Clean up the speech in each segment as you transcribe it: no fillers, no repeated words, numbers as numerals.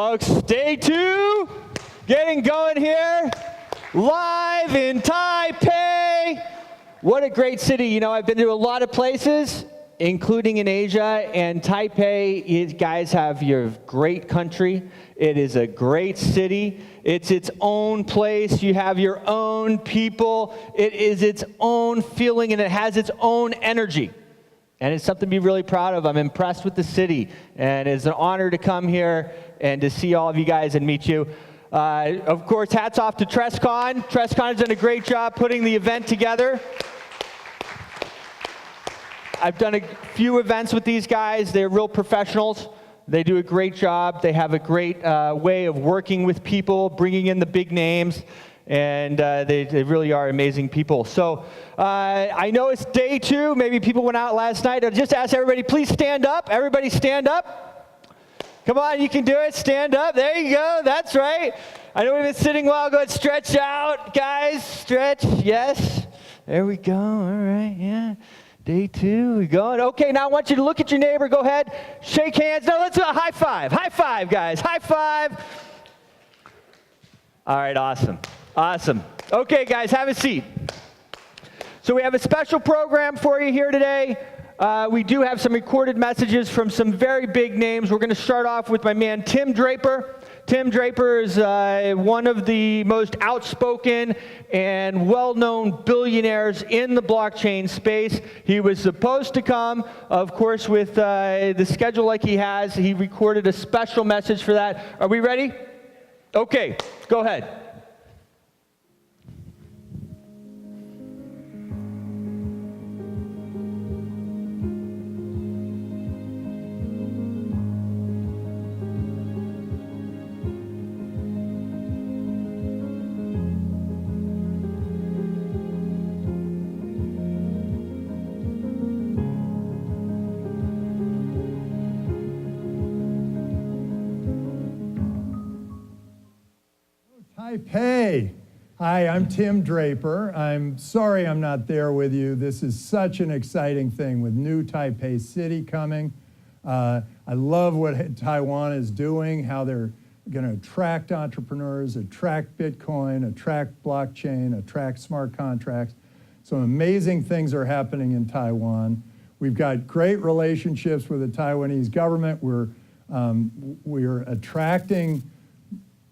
folks. Day 2, getting going here, live in Taipei. What a great city. You know, I've been to a lot of places, including in Asia, and Taipei, you guys have your great country. It is a great city. It's its own place. You have your own people. It is its own feeling, and it has its own energy. And it's something to be really proud of. I'm impressed with the city, and it's an honor to come here and to see all of you guys and meet you. Of course, hats off to TressCon. TressCon has done a great job putting the event together. I've done a few events with these guys. They're real professionals. They do a great job. They have a great way of working with people, bringing in the big names, and they really are amazing people. So I know it's day 2. Maybe people went out last night. I'll just ask everybody, please stand up. Everybody stand up. Come on, you can do it. Stand up. There you go. That's right. I know we've been sitting a while. Go ahead, stretch out, guys. Stretch. Yes. There we go. All right. Yeah. Day 2, we going. Okay, now I want you to look at your neighbor. Go ahead, shake hands. Now let's do a high five. High five, guys. High five. All right, awesome. Awesome. Okay, guys, have a seat. So we have a special program for you here today. We do have some recorded messages from some very big names. We're going to start off with my man, Tim Draper. Tim Draper is one of the most outspoken and well-known billionaires in the blockchain space. He was supposed to come, of course, with the schedule like he has. He recorded a special message for that. Are we ready? Okay, go ahead. Taipei. Hi, I'm Tim Draper. I'm sorry I'm not there with you. This is such an exciting thing with new Taipei City coming. I love what Taiwan is doing, how they're going to attract entrepreneurs, attract Bitcoin, attract blockchain, attract smart contracts. Some amazing things are happening in Taiwan. We've got great relationships with the Taiwanese government. We're attracting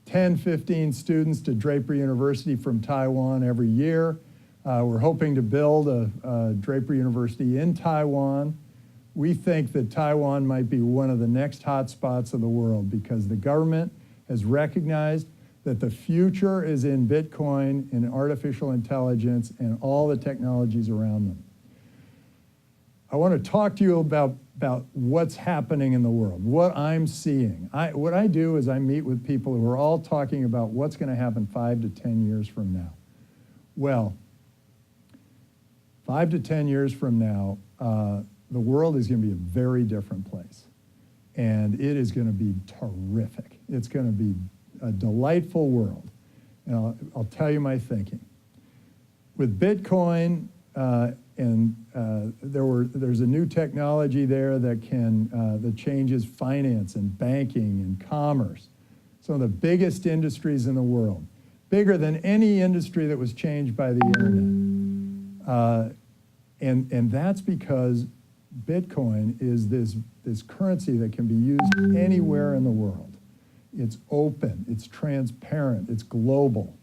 10, 15 students to Draper University from Taiwan every year. We're hoping to build a Draper University in Taiwan. We think that Taiwan might be one of the next hotspots of the world because the government has recognized that the future is in Bitcoin, in artificial intelligence, and all the technologies around them. I want to talk to you about what's happening in the world, what I'm seeing. What I do is I meet with people who are all talking about what's going to happen 5 to 10 years from now. Well, 5 to 10 years from now, the world is going to be a very different place. And it is going to be terrific. It's going to be a delightful world. And I'll tell you my thinking. With Bitcoin, there's a new technology there that changes finance and banking and commerce. Some of the biggest industries in the world, bigger than any industry that was changed by the internet. And that's because Bitcoin is this currency that can be used anywhere in the world. It's open, it's transparent, it's global,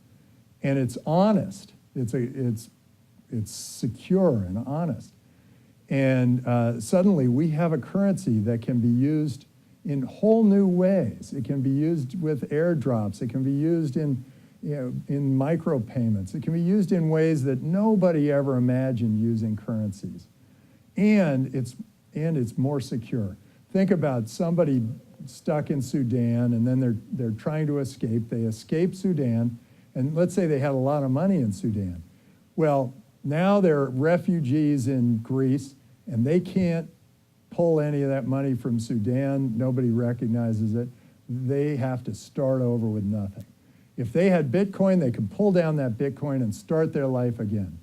and it's honest. It's secure and honest. And suddenly we have a currency that can be used in whole new ways. It can be used with airdrops. It can be used in micropayments. It can be used in ways that nobody ever imagined using currencies. And it's more secure. Think about somebody stuck in Sudan and then they're trying to escape. They escape Sudan, and let's say they had a lot of money in Sudan. Well, now they're refugees in Greece, and they can't pull any of that money from Sudan. Nobody recognizes it. They have to start over with nothing. If they had Bitcoin, they could pull down that Bitcoin and start their life again.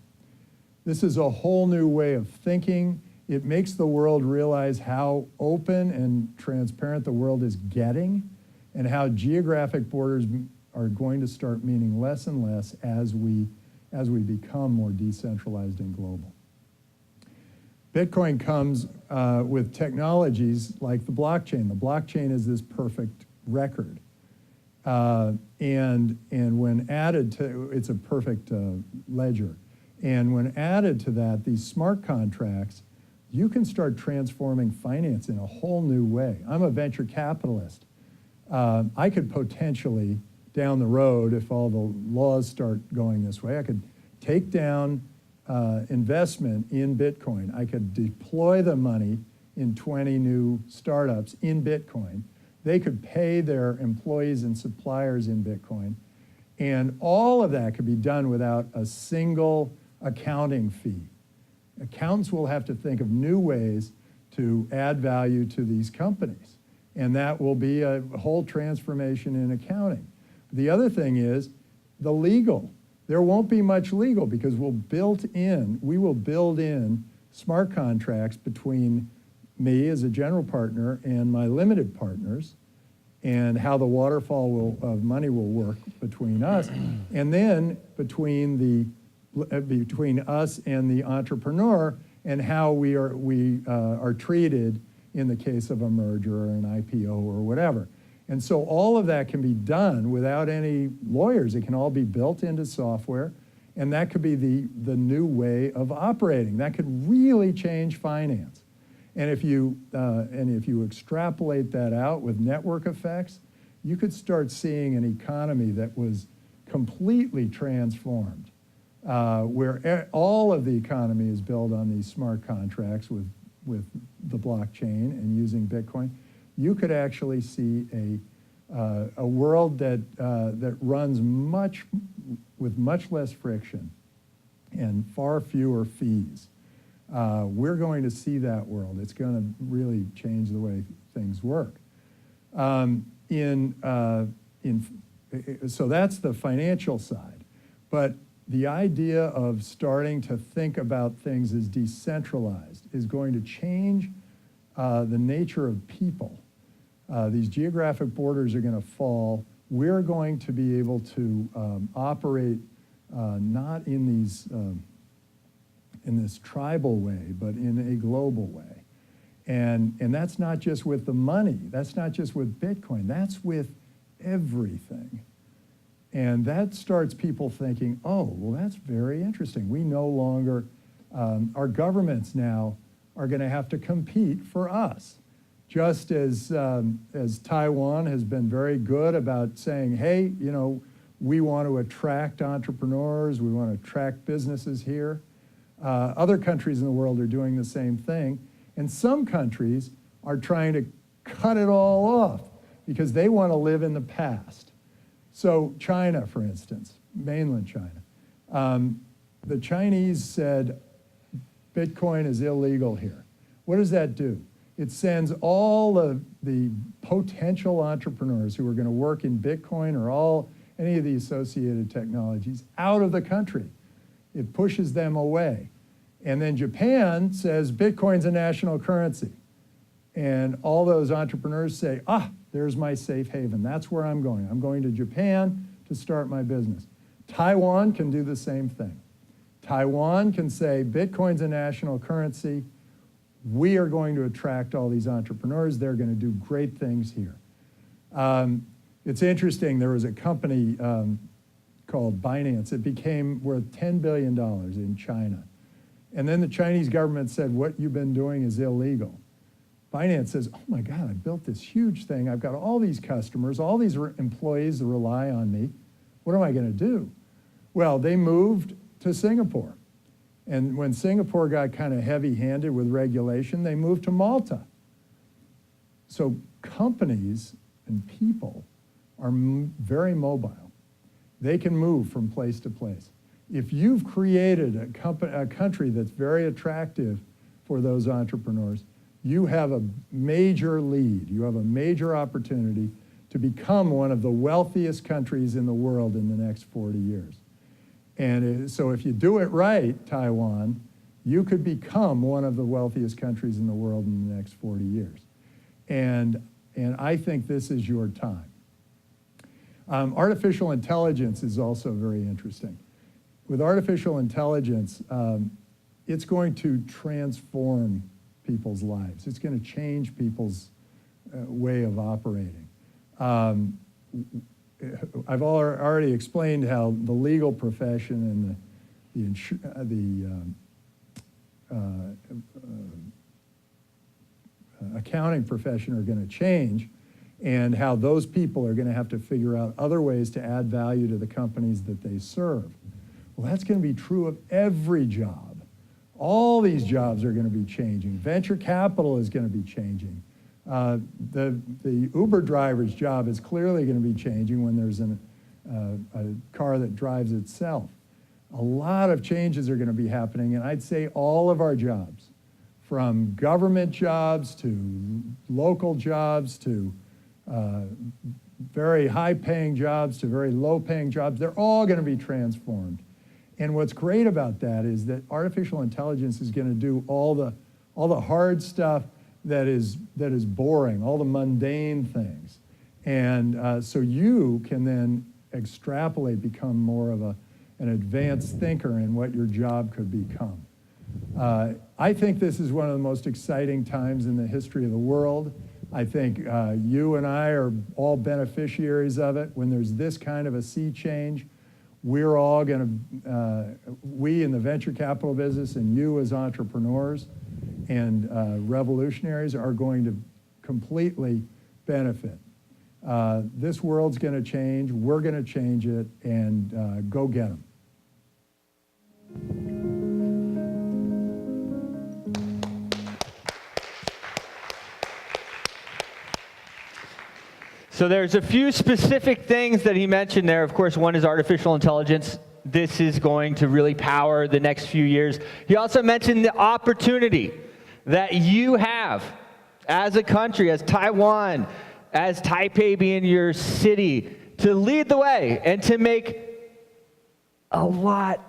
This is a whole new way of thinking. It makes the world realize how open and transparent the world is getting. and how geographic borders are going to start meaning less and less as we become more decentralized and global. Bitcoin comes with technologies like the blockchain. The blockchain is this perfect record. And when added to, it's a perfect ledger. And when added to that, these smart contracts, you can start transforming finance in a whole new way. I'm a venture capitalist. I could potentially, down the road, if all the laws start going this way, I could take down investment in Bitcoin. I could deploy the money in 20 new startups in Bitcoin. They could pay their employees and suppliers in Bitcoin. And all of that could be done without a single accounting fee. Accountants will have to think of new ways to add value to these companies. And that will be a whole transformation in accounting. The other thing is the legal. There won't be much legal because we will build in smart contracts between me as a general partner and my limited partners, and how the waterfall of money will work between us, and then between us and the entrepreneur, and how we are treated in the case of a merger or an IPO or whatever. And so all of that can be done without any lawyers. It can all be built into software, and that could be the new way of operating. That could really change finance. And if you extrapolate that out with network effects, you could start seeing an economy that was completely transformed, where all of the economy is built on these smart contracts with the blockchain and using Bitcoin. You could actually see a world that runs with much less friction and far fewer fees. We're going to see that world. It's going to really change the way things work. So that's the financial side. But the idea of starting to think about things as decentralized is going to change the nature of people. These geographic borders are going to fall. We're going to be able to operate not in this tribal way, but in a global way. And that's not just with the money. That's not just with Bitcoin. That's with everything. And that starts people thinking, oh, well, that's very interesting. We no longer, our governments now are going to have to compete for us. Just as Taiwan has been very good about saying, hey, we want to attract entrepreneurs, we want to attract businesses here. Other countries in the world are doing the same thing. And some countries are trying to cut it all off because they want to live in the past. So China, for instance, mainland China. The Chinese said Bitcoin is illegal here. What does that do? It sends all of the potential entrepreneurs who are going to work in Bitcoin or any of the associated technologies out of the country. It pushes them away. And then Japan says Bitcoin's a national currency. And all those entrepreneurs say, there's my safe haven. That's where I'm going. I'm going to Japan to start my business. Taiwan can do the same thing. Taiwan can say Bitcoin's a national currency. We are going to attract all these entrepreneurs. They're going to do great things here. It's interesting, there was a company called Binance. It became worth $10 billion in China. And then the Chinese government said, what you've been doing is illegal. Binance says, oh my God, I built this huge thing. I've got all these customers, all these employees that rely on me. What am I going to do? Well, they moved to Singapore. And when Singapore got kind of heavy-handed with regulation, they moved to Malta. So companies and people are very mobile. They can move from place to place. If you've created a country that's very attractive for those entrepreneurs, you have a major lead. You have a major opportunity to become one of the wealthiest countries in the world in the next 40 years. And so if you do it right, Taiwan, you could become one of the wealthiest countries in the world in the next 40 years. And I think this is your time. Artificial intelligence is also very interesting. With artificial intelligence, it's going to transform people's lives. It's going to change people's way of operating. I've already explained how the legal profession and the accounting profession are going to change, and how those people are going to have to figure out other ways to add value to the companies that they serve. Well, that's going to be true of every job. All these jobs are going to be changing. Venture capital is going to be changing. The Uber driver's job is clearly going to be changing when there's a car that drives itself. A lot of changes are going to be happening, and I'd say all of our jobs, from government jobs to local jobs to very high-paying jobs to very low-paying jobs, they're all going to be transformed. And what's great about that is that artificial intelligence is going to do all the hard stuff that is boring, all the mundane things. And so you can then extrapolate, become more of an advanced thinker in what your job could become. I think this is one of the most exciting times in the history of the world. I think you and I are all beneficiaries of it. When there's this kind of a sea change, we're all going to, we in the venture capital business and you as entrepreneurs and revolutionaries are going to completely benefit. This world's going to change, we're going to change it, and go get them. So there's a few specific things that he mentioned there. Of course, one is artificial intelligence. This is going to really power the next few years. He also mentioned the opportunity that you have as a country, as Taiwan, as Taipei being your city, to lead the way and to make a lot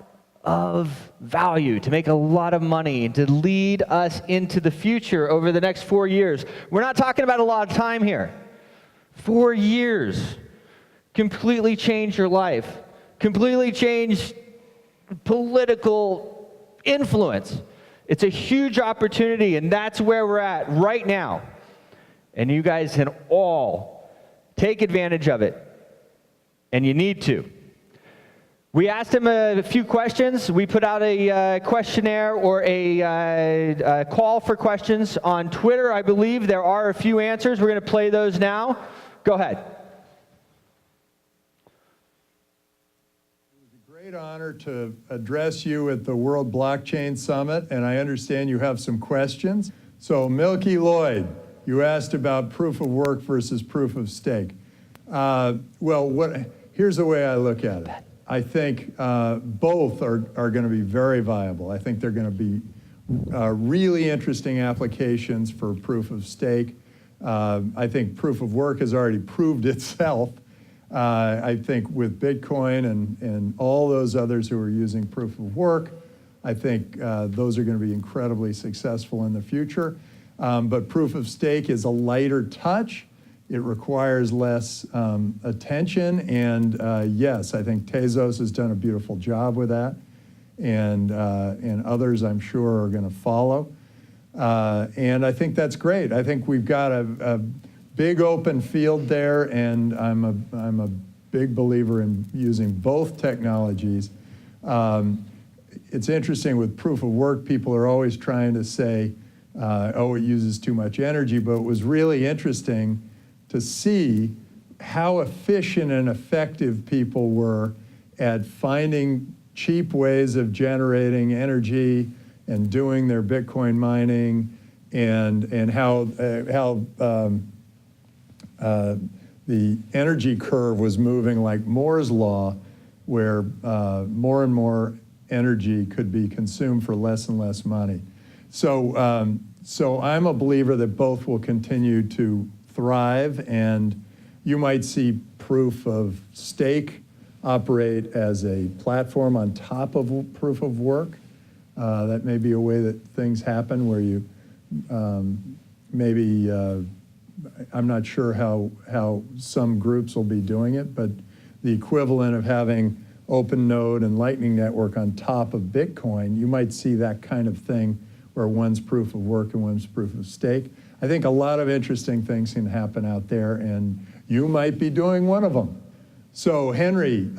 of value, to make a lot of money, to lead us into the future over the next 4 years. We're not talking about a lot of time here. 4 years, completely change your life, completely change political influence. It's a huge opportunity, and that's where we're at right now. And you guys can all take advantage of it, and you need to. We asked him a few questions. We put out a questionnaire or a call for questions on Twitter. I believe there are a few answers. We're going to play those now. Go ahead. It was a great honor to address you at the World Blockchain Summit, and I understand you have some questions. So Milky Lloyd, you asked about proof of work versus proof of stake. Here's the way I look at it. I think both are going to be very viable. I think they're going to be really interesting applications for proof of stake. I think proof of work has already proved itself. I think with Bitcoin and all those others who are using proof of work, I think those are going to be incredibly successful in the future. But proof of stake is a lighter touch. It requires less attention, and yes, I think Tezos has done a beautiful job with that, and others I'm sure are going to follow. And I think that's great. I think we've got a big open field there, and I'm a big believer in using both technologies. It's interesting with proof of work, people are always trying to say, oh, it uses too much energy, but it was really interesting to see how efficient and effective people were at finding cheap ways of generating energy and doing their Bitcoin mining, and how the energy curve was moving like Moore's law, where more and more energy could be consumed for less and less money. So, so I'm a believer that both will continue to thrive, and you might see proof of stake operate as a platform on top of proof of work. That may be a way that things happen where you maybe, I'm not sure how some groups will be doing it, but the equivalent of having OpenNode and Lightning Network on top of Bitcoin, you might see that kind of thing where one's proof of work and one's proof of stake. I think a lot of interesting things can happen out there, and you might be doing one of them. So Henry,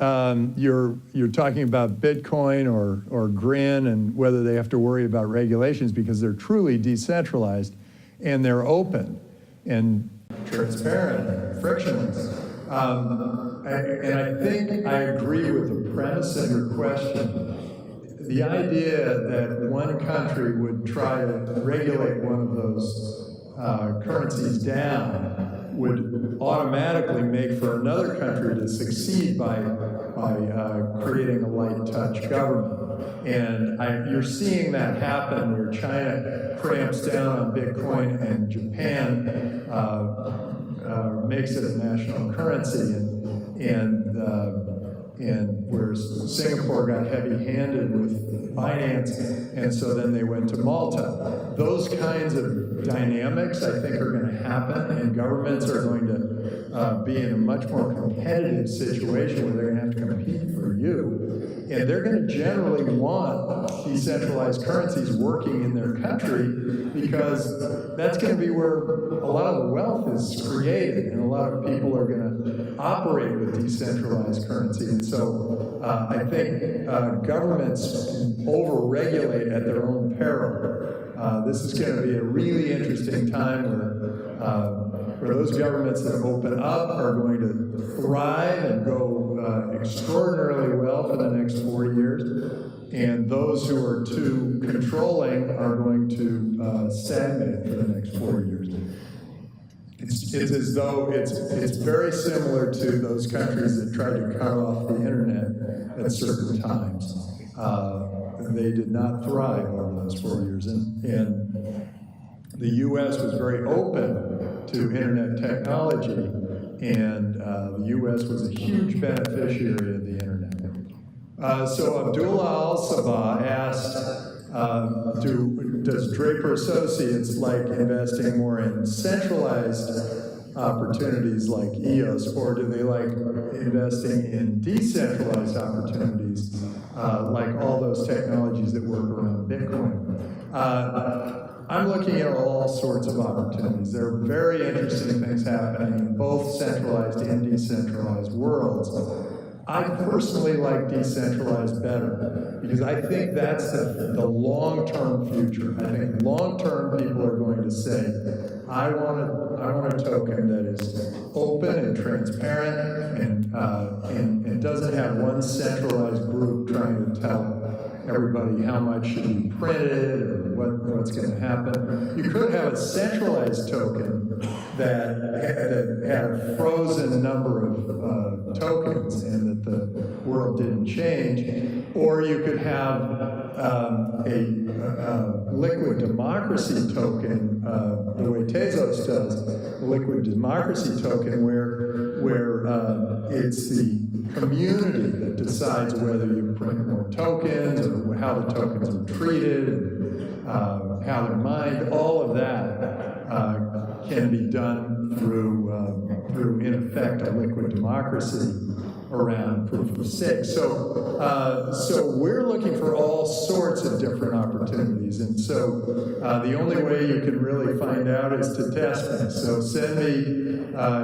you're talking about Bitcoin or Grin and whether they have to worry about regulations because they're truly decentralized and they're open and transparent and frictionless. And I think I agree with the premise of your question. The idea that one country would try to regulate one of those currencies down would automatically make for another country to succeed by creating a light touch government. And you're seeing that happen where China cramps down on Bitcoin and Japan makes it a national currency, and where Singapore got heavy-handed with Binance, and so then they went to Malta. Those kinds of dynamics, I think, are going to happen, and governments are going to be in a much more competitive situation where they're going to have to compete for you, and they're going to generally want decentralized currencies working in their country because that's going to be where a lot of the wealth is created, and a lot of people are going to operate with decentralized currency. And so I think governments over-regulate at their own peril. This is going to be a really interesting time where those governments that open up are going to thrive and go extraordinarily well for the next 4 years. And those who are too controlling are going to stagnate for the next 4 years. It's as though it's very similar to those countries that tried to cut off the internet at certain times. They did not thrive over those 4 years. And the U.S. was very open to internet technology, and the U.S. was a huge beneficiary of the internet. So Abdullah Al-Sabah asked, does Draper Associates like investing more in centralized opportunities like EOS, or do they like investing in decentralized opportunities like all those technologies that work around Bitcoin? I'm looking at all sorts of opportunities. There are very interesting things happening in both centralized and decentralized worlds. I personally like decentralized better because I think that's the long-term future. I think long-term people are going to say, I want a token that is open and transparent and doesn't have one centralized group trying to tell everybody how much should be printed or what's going to happen. You could have a centralized token that had a frozen number of tokens and that the world didn't change, or you could have a liquid democracy token, the way Tezos does, a liquid democracy token where it's the community that decides whether you print more tokens or how the tokens are treated, and how they're mined. All of that can be done through in effect, a liquid democracy around proof of stake. So we're looking for all sorts of different opportunities, and so the only way you can really find out is to test me. So send me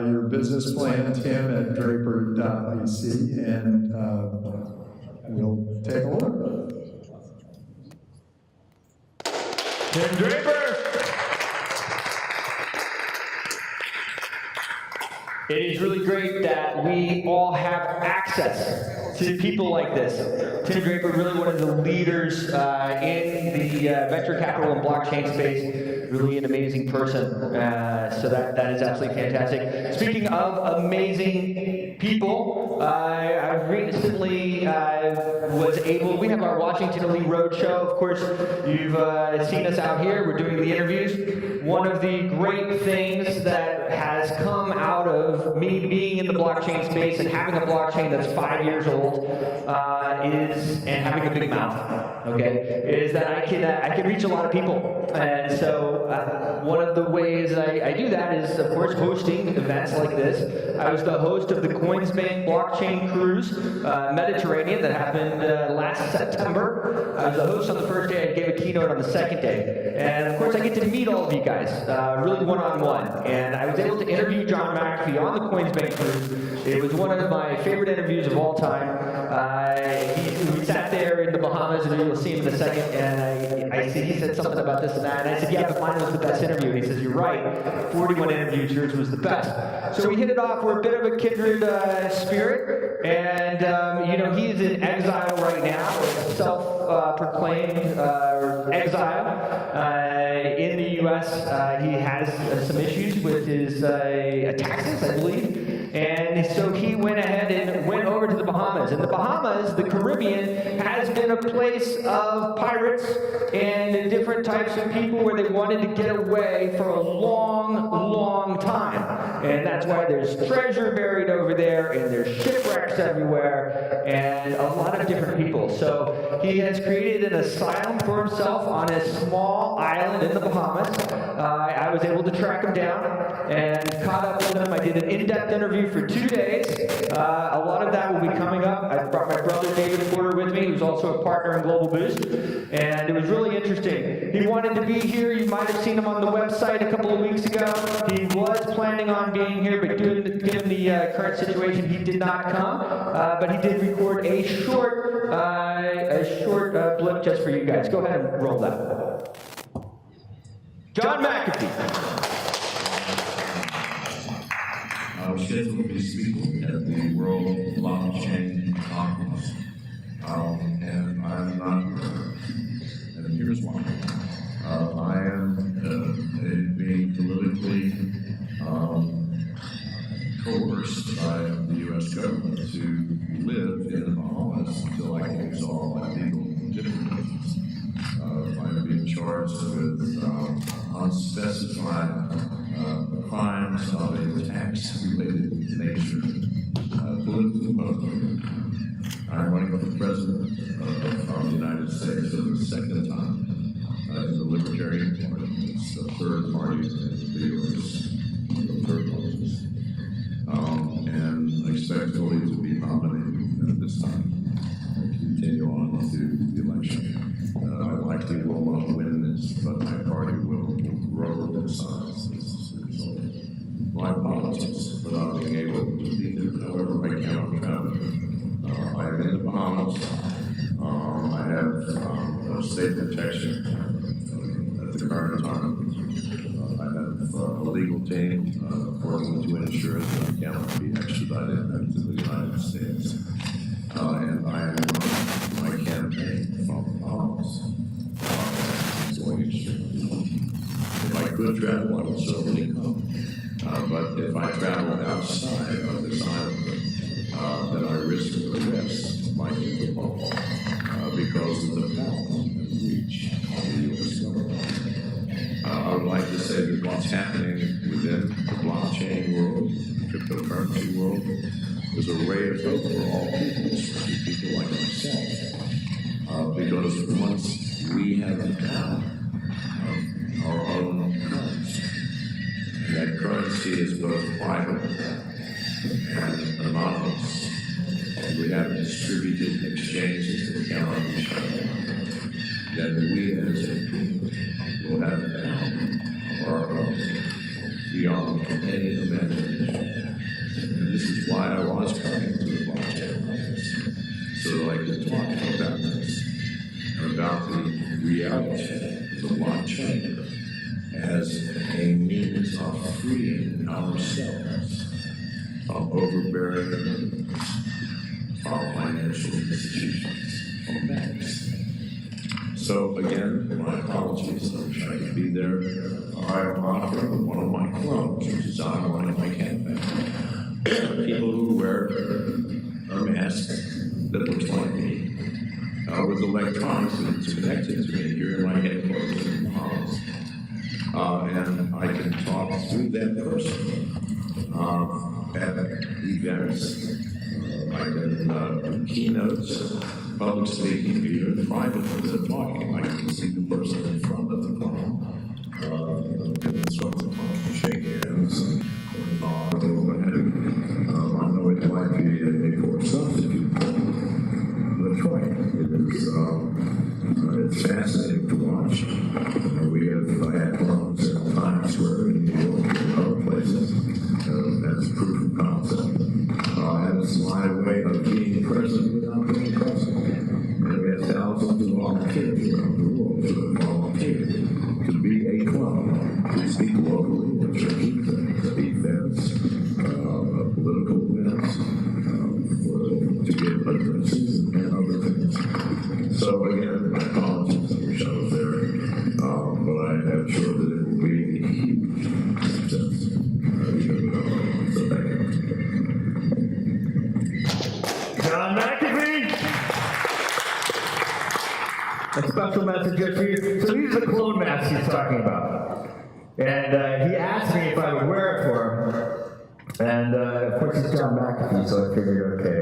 your business plan, Tim, at draper.vc, and we'll take a look. Tim Draper! It is really great that we all have access to people like this. Tim Draper, really one of the leaders in the venture capital and blockchain space, really an amazing person. So that is absolutely fantastic. Speaking of amazing people, I recently was able, we have our Washington Elite Roadshow. Of course, you've seen us out here. We're doing the interviews. One of the great things that has come out of me being in the blockchain space and having a blockchain that's 5 years old and having a big mouth, okay, is that I can reach a lot of people. And so one of the ways I do that is, of course, hosting events like this. I was the host of the Coinsbank blockchain cruise, Mediterranean, that happened last September. I was the host on the first day. I gave a keynote on the second day. And of course, I get to meet all of you guys, really one-on-one. And I was able to interview John McAfee on the Coinsbank cruise. It was one of my favorite interviews of all time. We sat there in the Bahamas, and you'll see him in a second, and he said something about this and that, and I said, yeah, but mine was the best interview. And he says, you're right, 41 interviews, yours was the best. So we hit it off. We're a bit of a kindred spirit, and he's in exile right now, self-proclaimed exile in the U.S. He has some issues with his taxes, I believe. And so he went ahead and went over to the Bahamas. And the Bahamas, the Caribbean, has been a place of pirates and different types of people where they wanted to get away for a long, long time. And that's why there's treasure buried over there, and there's shipwrecks everywhere, and a lot of different people. So he has created an asylum for himself on a small island in the Bahamas. I was able to track him down and caught up with him. I did an in-depth interview for 2 days. A lot of that will be coming up. I brought my brother David Porter with me, who's also a partner in Global Boost, and it was really interesting. He wanted to be here. You might have seen him on the website a couple of weeks ago. He was planning on being here, but given the current situation, he did not come. But he did record a short blip just for you guys. Go ahead and roll that. John McAfee. I was scheduled to be speaking at the World Blockchain Conference, and I'm not here. And here's why. I am being politically coerced by the U.S. government to live in the Bahamas until I can resolve my legal difficulties. I'm being charged with unspecified crimes of a tax-related nature, politically motivated. I'm running for president of the United States for the second time in the Libertarian Party. It's the third party in the U.S., the third largest. And I expect fully to be nominated at this time and continue on to the election. I likely will not win this, but my party will grow in size as a result. My apologies for not being able to be there. However, I cannot travel. I am in the Bahamas. I have state protection at the current time. I have a legal team working to ensure that I cannot be extradited back to the United States. And I am running my campaign from the Bahamas. Going extremely well. If I could travel, I would certainly come. But if I travel outside of this island, then I risk arrest, my people, because of the power and reach of the U.S. government. I would like to say that what's happening within the blockchain world, the cryptocurrency world, is a ray of hope for all people, especially people like myself. Because once we have the power of our own currency, and that currency is both private and anonymous, we have distributed exchanges that cannot be shown, then we as a people will have power of our own beyond any imagination. And this is why I was coming to the blockchain conference, so that I could talk about this and about the reality of the blockchain as a means of freeing ourselves from overbearing governments, from financial institutions, from banks. So again, my apologies. I wish I could be there. I offer one of my clones, which is online my campaign. People who wear a mask that looks like me, with electronics that's connected to me here in my headquarters in the Bahamas. And I can talk through that person at events. I can do keynotes, public speaking, even private talking. I can see the person in front of the crowd, shake hands, and nod, go ahead. I know it might it's fascinating to watch. We have had clubs in Times Square in New York and other places as proof of concept. As my way of being present without being present. And we have thousands of volunteers around the world who have volunteered to be a club, to speak locally at churches, events, political events, to give addresses and other things. So again, my apologies, I wish I was there, but I am sure that it will be a huge success. So thank you. John McAfee! A special message just for you. So these are the clone masks he's talking about. And he asked me if I would wear it for him. And of course he's John McAfee, so I figured, okay.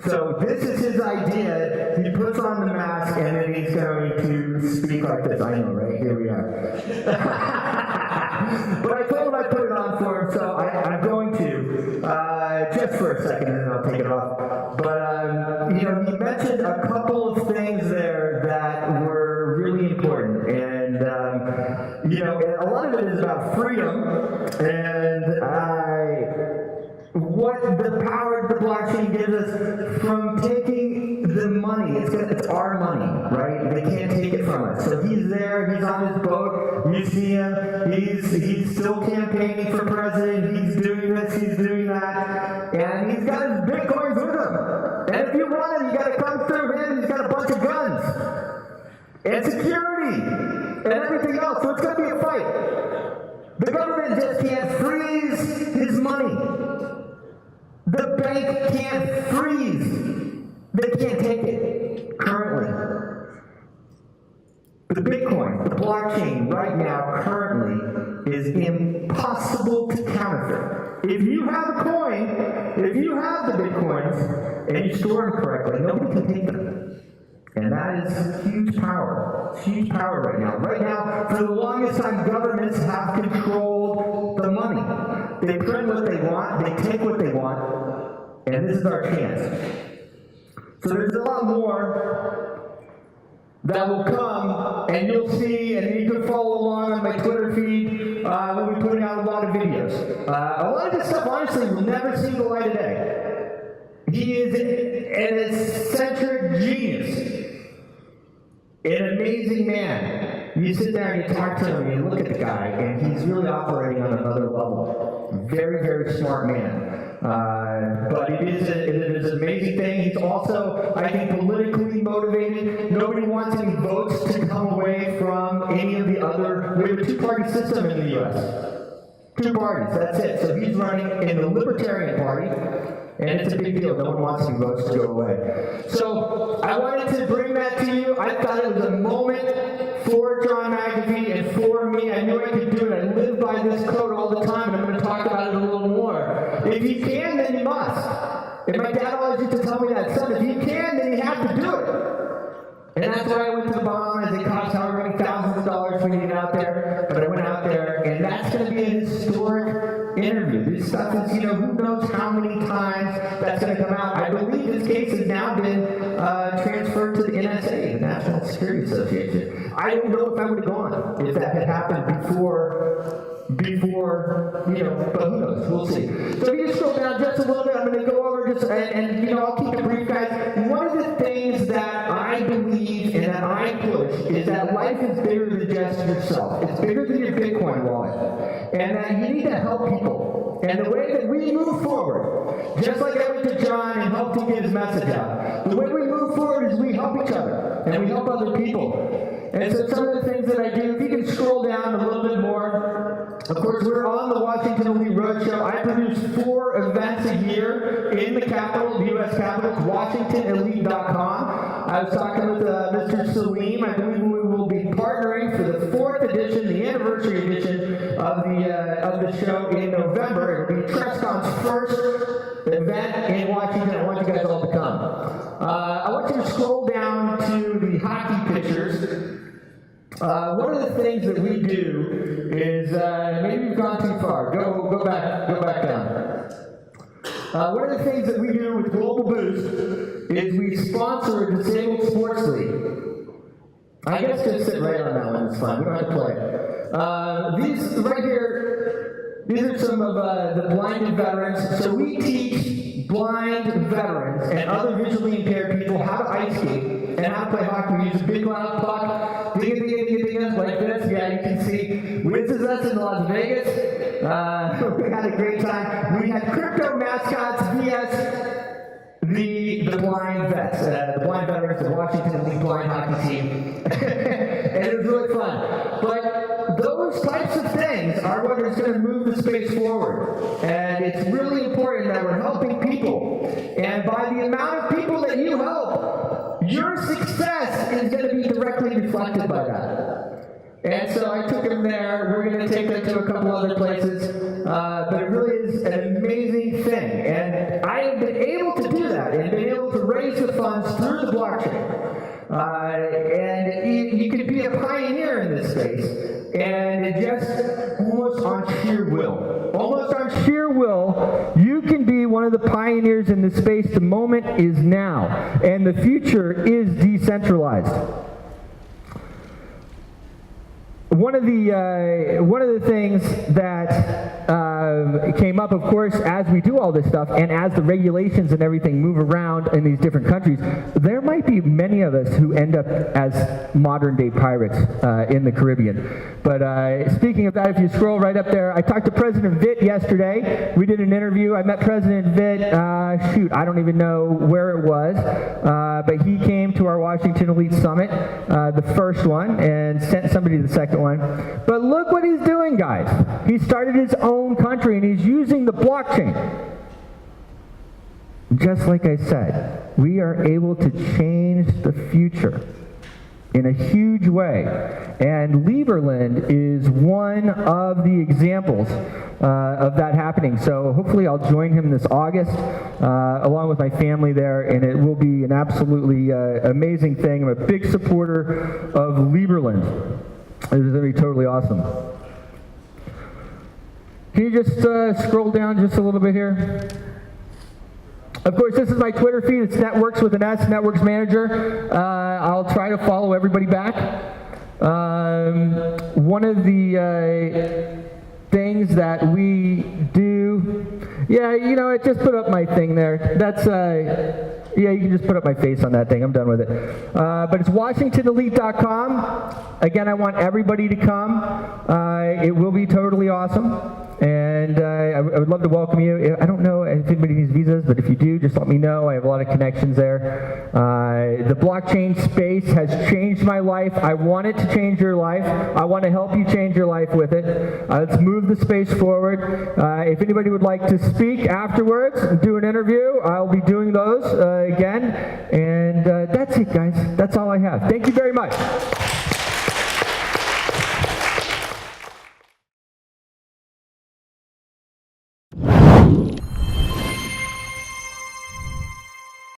So this is his idea. He puts on the mask and then he's going to speak like this. I know, right? Here we are. But I told him I'd put it on for him, so I'm going to, just for a second, and then I'll take it off. But, he mentioned a couple of things there that were really important. And, a lot of it is about freedom, and what the power the blockchain gives us from taking the money. It's our money, right? They can't take it from us. So he's there, he's on his boat, you see him, he's still campaigning for president, he's doing this, he's doing that, and he's got his bitcoins with him. And if you want it, you gotta come through him, he's got a bunch of guns, and security, and everything else, so it's gonna be a fight. The government just can't freeze his money. The bank can't freeze. They can't take it currently. The Bitcoin, the blockchain right now currently is impossible to counterfeit. If you have a coin, if you have the Bitcoins and you store them correctly, nobody can take them. And that is huge power. It's huge power right now. Right now, for the longest time, governments have controlled the money. They print what they want, they take what they want, and this is our chance. So there's a lot more that will come, and you'll see, and you can follow along on my Twitter feed. We'll be putting out a lot of videos. A lot of this stuff, honestly, will never see the light of day. He is an eccentric genius. An amazing man. You sit there and you talk to him and you look at the guy, and he's really operating on another level. Very, very smart man. But it is an amazing thing. He's also, I think, politically motivated. Nobody wants any votes to come away from any of the other. We have a two-party system in the U.S. Two parties, that's it. So he's running in the Libertarian Party, and it's a big deal. No one wants any votes to go away. So I wanted to bring that to you. I thought it was a moment for John McAfee and for me. I knew I could do it. I live by this code all the time, and I'm going to talk about it a little more. If you can, then you must. And my dad always used to tell me that, son, if you can, then you have to do it. And that's why I went to the Bahamas. It cost however many thousands of dollars for me to get out there. But I went out there, and that's going to be a historic interview. This stuff is, who knows how many times that's going to come out. I believe this case has now been transferred to the NSA, the National Security Association. I don't know if I would have gone if that had happened before, but who knows? We'll see. So if you just scroll down just a little bit, I'm going to go over and I'll keep it brief, guys. One of the things that I believe and that I push is that life is bigger than just yourself. It's bigger than your Bitcoin wallet. And that you need to help people. And the way that we move forward, just like I went to John and helped him get his message out, the way we move forward is we help each other. And we help other people. And so some of the things that I do, if you can scroll down a little bit more, of course, we're on the Washington Elite Roadshow. I produce 4 events a year in the Capitol, the U.S. Capitol, WashingtonElite.com. I was talking with Mr. Salim. I believe we will be partnering for the 4th edition, the anniversary edition of the show in November. It will be Trescon's first event in Washington. I want you guys all to come. I want you to scroll down to the hockey pictures. One of the things that we do is, maybe you've gone too far. Go back down. One of the things that we do with Global Boost is we sponsor a disabled sports league. I guess just sit right on that one. It's fine. We don't have to play. These right here, these are some of the blinded veterans. So we teach blind veterans and other visually impaired people how to ice skate and how to play hockey. We use a big loud puck, dig it like this. Yeah, you can see. This is us in Las Vegas. We had a great time. We had crypto mascots vs. The blind vets, the blind veterans, the Washington League blind hockey team, and it was really fun. But those types of things are what is going to move the space forward, and it's really important that we're helping people. And by the amount of people that you help, your success is going to be directly reflected by that. And so I took them there. We're going to take them to a couple other places, but it really is an amazing thing. And I have been able to do that and been able to raise the funds through the blockchain. And you can be a pioneer in this space, and just almost on sheer will. Almost on sheer will, you can be one of the pioneers in this space. The moment is now, and the future is decentralized. One of the things that came up, of course, as we do all this stuff, and as the regulations and everything move around in these different countries, there might be many of us who end up as modern-day pirates in the Caribbean. But speaking of that, if you scroll right up there, I talked to President Vitt yesterday. We did an interview. I met President Vitt, I don't even know where it was, but he came to our Washington Elite Summit, the first one, and sent somebody to the second one. But look what he's doing, guys. He started his own country, and he's using the blockchain. Just like I said, we are able to change the future in a huge way. And Lieberland is one of the examples of that happening. So hopefully I'll join him this August, along with my family there, and it will be an absolutely amazing thing. I'm a big supporter of Lieberland. It's going to be totally awesome. Can you just scroll down just a little bit here? Of course, this is my Twitter feed. It's Networks with an S, Networks Manager. I'll try to follow everybody back. One of the things that we do, I just put up my thing there. That's, you can just put up my face on that thing. I'm done with it. But it's WashingtonElite.com. Again, I want everybody to come. It will be totally awesome. And I would love to welcome you. I don't know if anybody needs visas, but if you do, just let me know. I have a lot of connections there. The blockchain space has changed my life. I want it to change your life. I want to help you change your life with it. Let's move the space forward. If anybody would like to speak afterwards and do an interview, I'll be doing those again. And that's it, guys. That's all I have. Thank you very much.